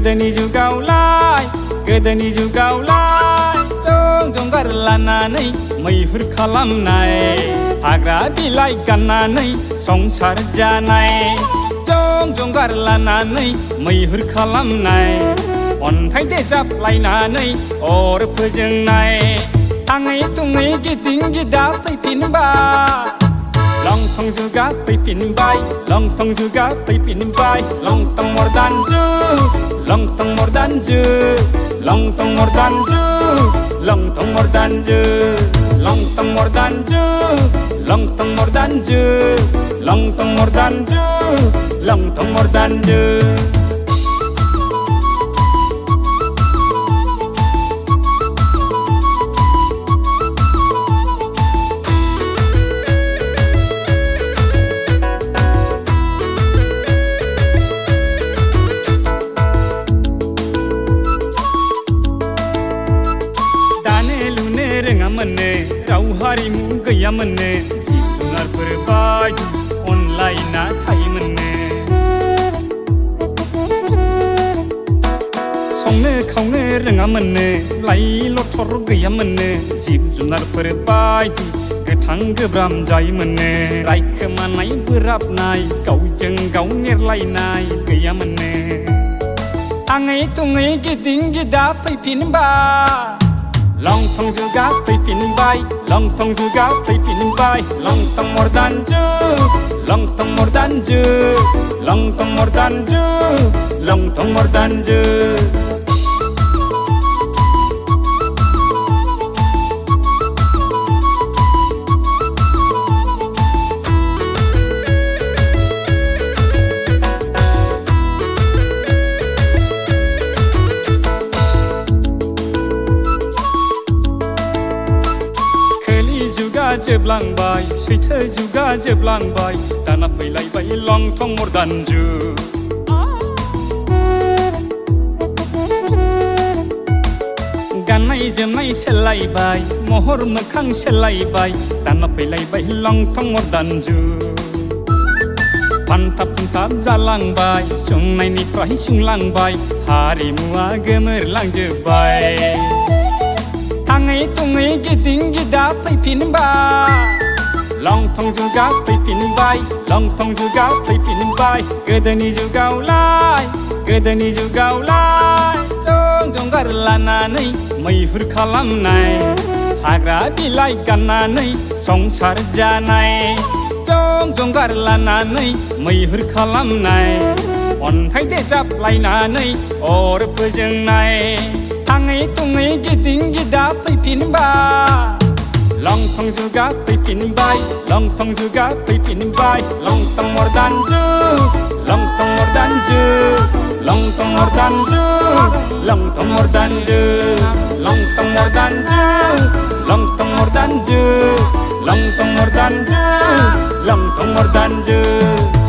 गोदोनि जुगावलाय गोदोनि जुगावलाय जं जंगार लानानै मैहुर खालामनाय हाग्रा बिलाइ गाननानै संसार जानाय जं जंगार लानानै मैहुर खालामनाय अन्थाइ देजाबलायनानै अर फोजोंनाय थाङै थुङै गिदिं गिदा फैफिनबाय लंथं जुगा फैफिनबाय लंथं जुगा फैफिनबाय लंथं मर्दान जुग लंथं मर्दान जुग लंथं मर्दान जुग लंथं मर्दान जुग लंथं मर्दान जुग लंथं मर्दान जुग लंथं मर्दान जुग लंथं मर्दान जुग रोङामोननो राव हारिमु गैयामोननो जिब जुनारफोर बायदि अनलायना थायोमोननो संनो खावनो रोङामोननो लाइ लथर गैयामोननो जिब जुनारफोर बायदि गोथां गोब्राम जायोमोननो रायखोमानाय बोराबनाय गावजों गाव नेरलायनाय गैयामोननो थाङै थुङै गिदिं गिदा फैफिनबाय लंथं जुगा फैफिनबाय लंथं जुगा फैफिनबाय लंथं मर्दान जुग लंथं मर्दान जुग लंथं मर्दान जुग लंथं मर्दान जुग जोबलांबाय सैथो जुगा जोबलांबाय दाना फैलायबाय लंथं मर्दान जुग गाननाय जोमनाय सोलायबाय महर मोखां सोलायबाय दाना फैलायबाय लंथं मर्दान जुग फानथाब फानथाब जालांबाय सुंनायनिफ्राय सुंलांबाय हारिमुआ गोमोरलांजोब्बाय थाङै थुङै गिदिं गिदा फैफिनबाय लंथं जुगा फैफिनबाय लंथं जुगा फैफिनबाय गोदोनि जुगावलाय गोदोनि जुगावलाय जं जंगार लानानै मैहुर खालामनाय हाग्रा बिलाइ गाननानै संसार जानाय जं जंगार लानानै मैहुर खालामनाय अन्थाइ देजाबलायनानै अर फोजोंनाय थाङै थुङै गिदिं गिदा फैफिनबाय लंथं जुगा फैफिनबाय लंथं जुगा फैफिनबाय लंथं मर्दान जुग लंथं मर्दान जुग लंथं मर्दान जुग लंथं मर्दान जुग लंथं मर्दान जुग लंथं मर्दान जुग लंथं मर्दान जुग लंथं मर्दान जुग